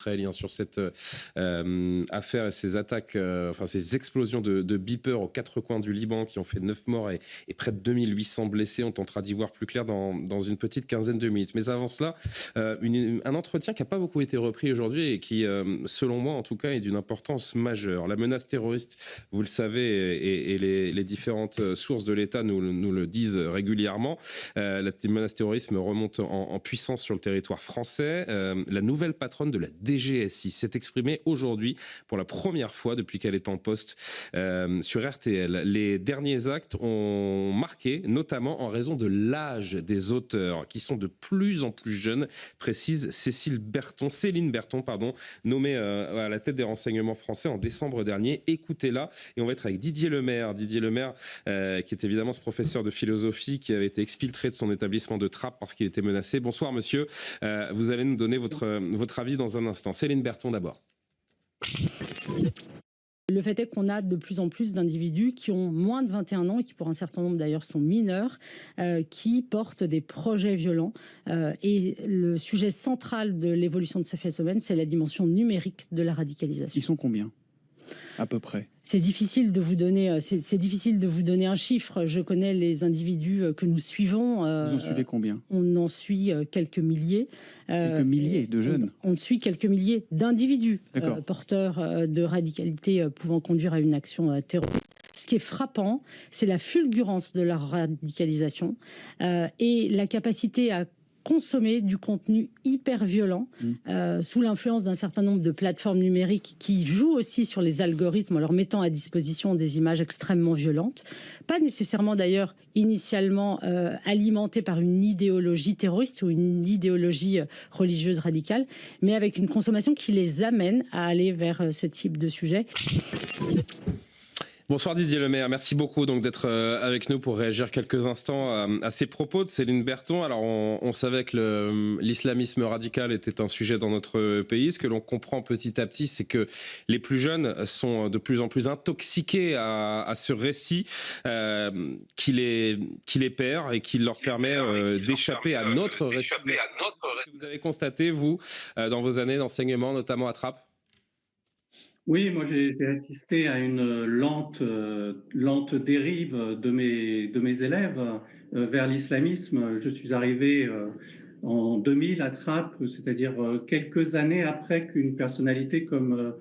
israélien sur cette affaire et ces attaques, ces explosions de beepers aux quatre coins du Liban qui ont fait 9 morts et près de 2800 blessés. On tentera d'y voir plus clair dans une petite quinzaine de minutes. Mais avant cela, un entretien qui n'a pas beaucoup été repris aujourd'hui et qui, selon moi en tout cas, est d'une importance majeure. La menace terroriste, vous le savez, et les différentes sources de l'État nous le disent régulièrement. La menace terrorisme remonte en puissance sur le territoire français. La nouvelle patronne de la DGSI s'est exprimée aujourd'hui pour la première fois depuis qu'elle est en poste sur RTL. Les derniers actes ont marqué, notamment en raison de l'âge des auteurs, qui sont de plus en plus jeunes, précise Céline Berton, nommée à la tête des renseignements français en décembre dernier. Écoutez-la, et on va être avec Didier Lemaire, qui est évidemment ce professeur de philosophie qui avait été exfiltré de son établissement de Trappes parce qu'il était menacé. Bonsoir monsieur, vous allez nous donner votre avis dans un instant. Céline Berton d'abord. Le fait est qu'on a de plus en plus d'individus qui ont moins de 21 ans et qui pour un certain nombre d'ailleurs sont mineurs, qui portent des projets violents. Et le sujet central de l'évolution de ce phénomène, c'est la dimension numérique de la radicalisation. Ils sont combien à peu près? C'est difficile de vous donner, c'est difficile de vous donner un chiffre. Je connais les individus que nous suivons. Vous en suivez combien? On en suit quelques milliers. Quelques milliers de jeunes? On suit quelques milliers d'individus porteurs de radicalité pouvant conduire à une action terroriste. Ce qui est frappant, c'est la fulgurance de leur radicalisation et la capacité à consommer du contenu hyper violent sous l'influence d'un certain nombre de plateformes numériques qui jouent aussi sur les algorithmes en leur mettant à disposition des images extrêmement violentes, pas nécessairement d'ailleurs initialement alimentées par une idéologie terroriste ou une idéologie religieuse radicale, mais avec une consommation qui les amène à aller vers ce type de sujet. Bonsoir Didier Lemaire, merci beaucoup donc d'être avec nous pour réagir quelques instants à ces propos de Céline Berton. Alors on savait que l'islamisme radical était un sujet dans notre pays. Ce que l'on comprend petit à petit, c'est que les plus jeunes sont de plus en plus intoxiqués à ce récit qui les perd et qui leur permet d'échapper à notre récit. Vous avez constaté, vous, dans vos années d'enseignement, notamment à Trappes? Oui, moi j'ai assisté à une lente dérive de mes élèves vers l'islamisme. Je suis arrivé en 2000 à Trappes, c'est-à-dire quelques années après qu'une personnalité comme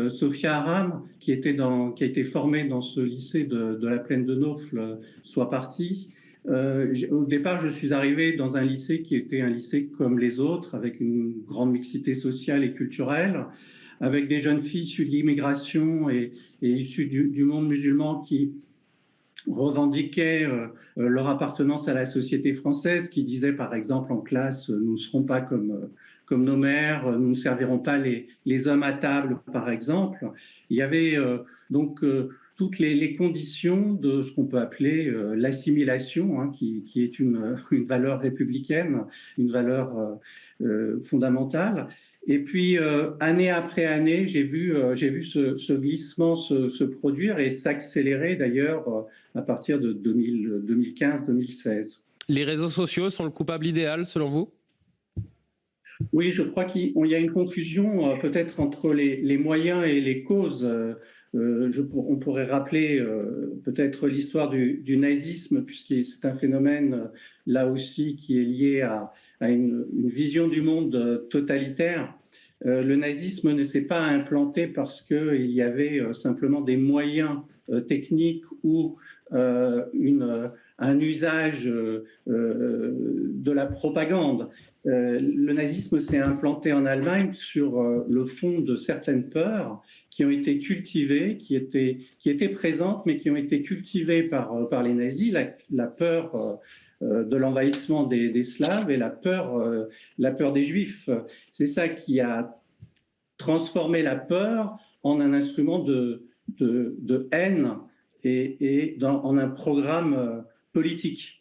Sophia Aram, qui a été formée dans ce lycée de la plaine de Naufle, soit partie. Au départ, je suis arrivé dans un lycée qui était un lycée comme les autres, avec une grande mixité sociale et culturelle, avec des jeunes filles issues de l'immigration et issues du monde musulman qui revendiquaient leur appartenance à la société française, qui disaient par exemple en classe « nous ne serons pas comme nos mères, nous ne servirons pas les hommes à table » par exemple. Il y avait donc toutes les conditions de ce qu'on peut appeler l'assimilation, qui est une valeur républicaine, une valeur fondamentale. Et puis, année après année, j'ai vu ce glissement se produire et s'accélérer d'ailleurs à partir de 2015-2016. Les réseaux sociaux sont le coupable idéal, selon vous? Oui, je crois qu'il y a une confusion peut-être entre les moyens et les causes. On pourrait rappeler peut-être l'histoire du nazisme, puisque c'est un phénomène là aussi qui est lié à une vision du monde totalitaire. Le nazisme ne s'est pas implanté parce qu'il y avait simplement des moyens techniques ou un usage de la propagande. Le nazisme s'est implanté en Allemagne sur le fond de certaines peurs qui ont été cultivées, qui étaient présentes, mais qui ont été cultivées par les nazis, la peur de l'envahissement des Slaves et la peur des Juifs. C'est ça qui a transformé la peur en un instrument de haine et en un programme politique.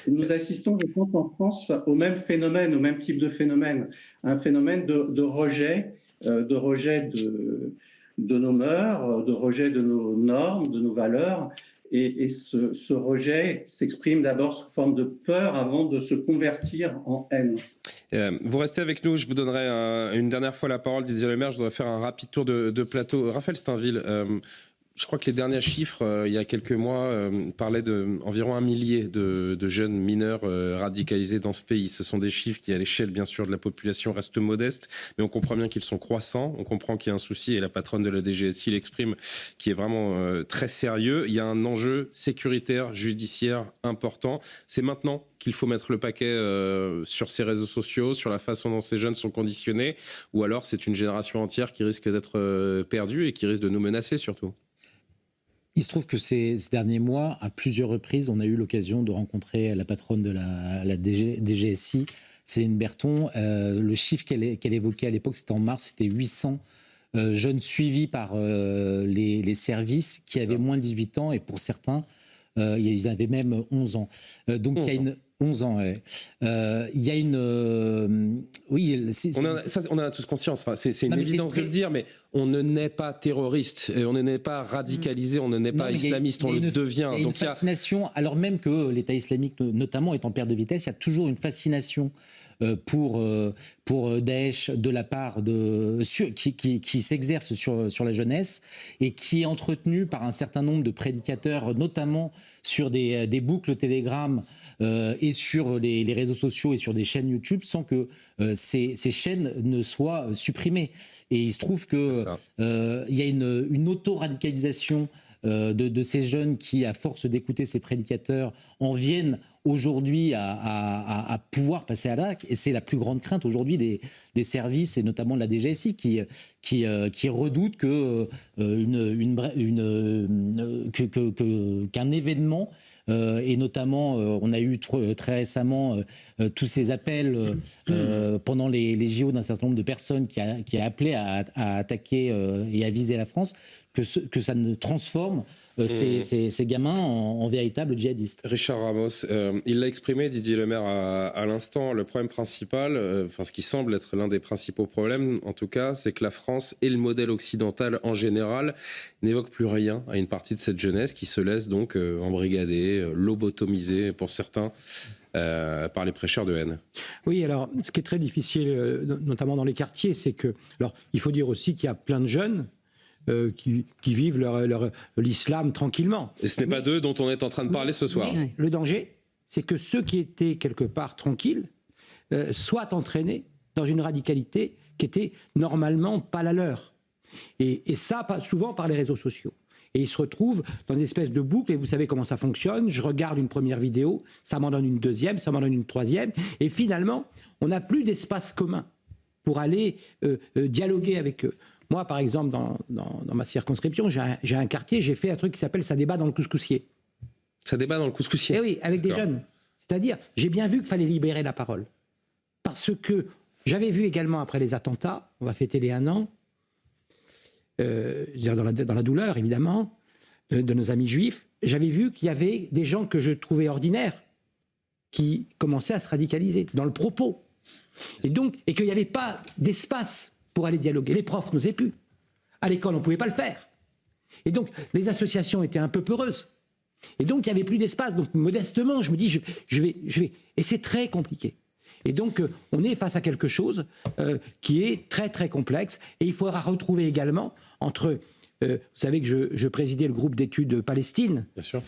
Nous assistons, je pense, en France au même phénomène, au même type de phénomène, un phénomène de rejet de nos mœurs, de rejet de nos normes, de nos valeurs, Et ce rejet s'exprime d'abord sous forme de peur avant de se convertir en haine. Vous restez avec nous, je vous donnerai une dernière fois la parole, Didier Lemaire. Je voudrais faire un rapide tour de plateau. Raphaël Steinville, je crois que les derniers chiffres, il y a quelques mois, parlaient d'environ 1 millier de jeunes mineurs radicalisés dans ce pays. Ce sont des chiffres qui, à l'échelle, bien sûr, de la population, restent modestes, mais on comprend bien qu'ils sont croissants. On comprend qu'il y a un souci, et la patronne de la DGSI l'exprime, qui est vraiment très sérieux. Il y a un enjeu sécuritaire, judiciaire important. C'est maintenant qu'il faut mettre le paquet sur ces réseaux sociaux, sur la façon dont ces jeunes sont conditionnés, ou alors c'est une génération entière qui risque d'être perdue et qui risque de nous menacer surtout. Il se trouve que ces derniers mois, à plusieurs reprises, on a eu l'occasion de rencontrer la patronne de la DGSI, Céline Berthon. Le chiffre qu'elle évoquait à l'époque, c'était en mars, c'était 800 jeunes suivis par les services qui avaient moins de 18 ans, et pour certains, ils avaient même 11 ans. Donc 11 il y a une... 11 ans, ouais. Il y a une... oui, on en a tous conscience, enfin, c'est une évidence de le dire, mais on ne naît pas terroriste, et on ne naît pas radicalisé, on ne naît pas islamiste, on le devient. Il y a une fascination, alors même que l'État islamique, notamment, est en perte de vitesse, il y a toujours une fascination pour Daesh de la part qui s'exerce sur la jeunesse et qui est entretenue par un certain nombre de prédicateurs, notamment sur des boucles Telegram et sur les réseaux sociaux et sur des chaînes YouTube, sans que ces chaînes ne soient supprimées. Et il se trouve qu'il y a une auto-radicalisation de ces jeunes qui, à force d'écouter ces prédicateurs, en viennent aujourd'hui à pouvoir passer à l'acte. Et c'est la plus grande crainte aujourd'hui des services, et notamment de la DGSI, qui redoutent qu'un événement, et notamment, on a eu très récemment tous ces appels pendant les JO d'un certain nombre de personnes qui a appelé à attaquer et à viser la France, que ça ne transforme ces gamins en véritables djihadistes. Richard Ramos, il l'a exprimé, Didier Lemaire, à l'instant. Le problème principal, ce qui semble être l'un des principaux problèmes, en tout cas, c'est que la France et le modèle occidental en général n'évoquent plus rien à une partie de cette jeunesse qui se laisse donc embrigader, lobotomiser pour certains, par les prêcheurs de haine. Oui, alors ce qui est très difficile, notamment dans les quartiers, c'est que... Alors, il faut dire aussi qu'il y a plein de jeunes qui vivent l'islam tranquillement. Et ce n'est pas d'eux dont on est en train de parler ce soir. Le danger, c'est que ceux qui étaient quelque part tranquilles soient entraînés dans une radicalité qui était normalement pas la leur. Et ça, souvent par les réseaux sociaux. Et ils se retrouvent dans une espèce de boucle, et vous savez comment ça fonctionne. Je regarde une première vidéo, ça m'en donne une deuxième, ça m'en donne une troisième, et finalement, on n'a plus d'espace commun pour aller dialoguer avec eux. Moi, par exemple, dans ma circonscription, j'ai un quartier, j'ai fait un truc qui s'appelle « Ça débat dans le couscoussier ». Ça débat dans le couscoussier. Eh oui, avec des jeunes. C'est-à-dire, j'ai bien vu qu'il fallait libérer la parole. Parce que j'avais vu également, après les attentats, on va fêter les 1 an, dans la douleur, évidemment, de nos amis juifs, j'avais vu qu'il y avait des gens que je trouvais ordinaires qui commençaient à se radicaliser dans le propos. Et qu'il n'y avait pas d'espace pour aller dialoguer. Les profs n'osaient plus. À l'école, on ne pouvait pas le faire. Et donc, les associations étaient un peu peureuses. Et donc, il n'y avait plus d'espace. Donc, modestement, je me dis, je vais. Et c'est très compliqué. Et donc, on est face à quelque chose qui est très, très complexe. Et il faudra retrouver également entre... vous savez que je présidais le groupe d'études Palestine. Bien sûr.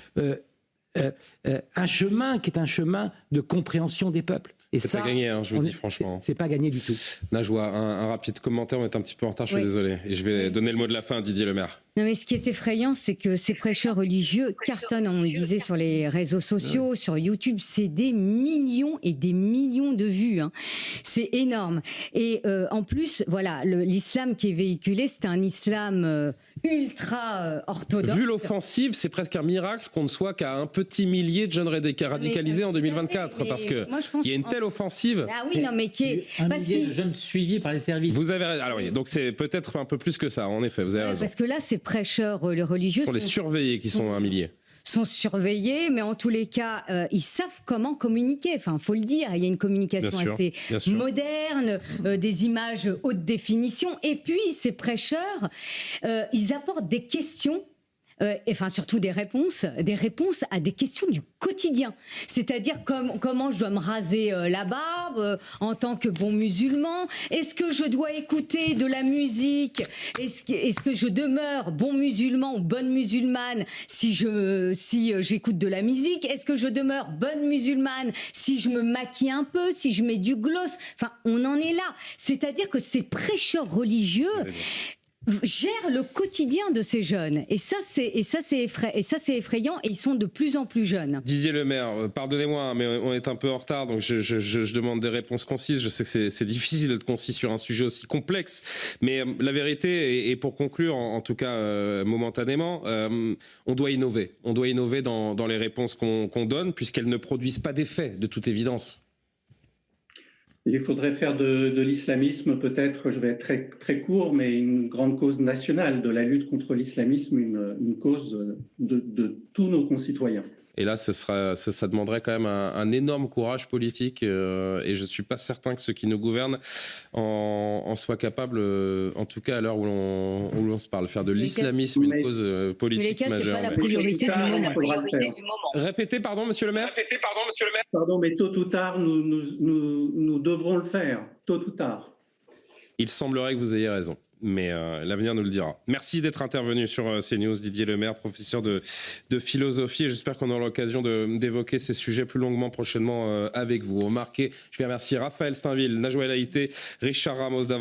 Un chemin qui est un chemin de compréhension des peuples. Et c'est pas gagné, je vous dis franchement. C'est pas gagné du tout. Najwa, un rapide commentaire, on est un petit peu en retard, je suis désolé. Et je vais donner le mot de la fin à Didier Lemaire. Non, mais ce qui est effrayant, c'est que ces prêcheurs religieux cartonnent, on le disait, sur les réseaux sociaux, sur YouTube. C'est des millions et des millions de vues. C'est énorme. Et en plus, voilà, l'islam qui est véhiculé, c'est un islam ultra orthodoxe. Vu l'offensive, c'est presque un miracle qu'on ne soit qu'à un petit millier de jeunes radicalisés en 2024. Parce qu'il y a une telle offensive. Ah oui, non, mais qui est... Un millier de jeunes suivis par les services. Vous avez raison. Alors oui, donc c'est peut-être un peu plus que ça, en effet, vous avez raison. Parce que là, ces prêcheurs religieux... Ce sont les surveillés qui sont un millier. Sont surveillés, mais en tous les cas, ils savent comment communiquer. Enfin, il faut le dire, il y a une communication assez moderne, des images haute définition. Et puis, ces prêcheurs, ils apportent des questions enfin surtout des réponses à des questions du quotidien. C'est-à-dire comment je dois me raser la barbe en tant que bon musulman. Est-ce que je dois écouter de la musique? Est-ce que je demeure bon musulman ou bonne musulmane si j'écoute de la musique? Est-ce que je demeure bonne musulmane si je me maquille un peu, si je mets du gloss? Enfin, on en est là. C'est-à-dire que ces prêcheurs religieux gèrent le quotidien de ces jeunes. Et ça, c'est effrayant. Et ils sont de plus en plus jeunes. Didier Lemaire, pardonnez-moi, mais on est un peu en retard, donc je demande des réponses concises. Je sais que c'est difficile d'être concis sur un sujet aussi complexe, mais la vérité, et pour conclure, en tout cas momentanément, on doit innover. On doit innover dans les réponses qu'on donne, puisqu'elles ne produisent pas d'effet, de toute évidence. Il faudrait faire de l'islamisme, peut-être, je vais être très, très court, mais une grande cause nationale de la lutte contre l'islamisme, une cause de tous nos concitoyens. Et là, ça demanderait quand même un énorme courage politique, et je ne suis pas certain que ceux qui nous gouvernent en soient capables, en tout cas à l'heure où l'on se parle, faire de l'islamisme une cause politique majeure. C'est pas la priorité du moment. Répétez, pardon, monsieur le maire. Pardon, mais tôt ou tard, nous devrons le faire, tôt ou tard. Il semblerait que vous ayez raison, mais l'avenir nous le dira. Merci d'être intervenu sur CNews, Didier Lemaire, professeur de philosophie, et j'espère qu'on aura l'occasion d'évoquer ces sujets plus longuement prochainement avec vous. Je vais remercier Raphaël Steinville, Najwa El Haïté, Richard Ramos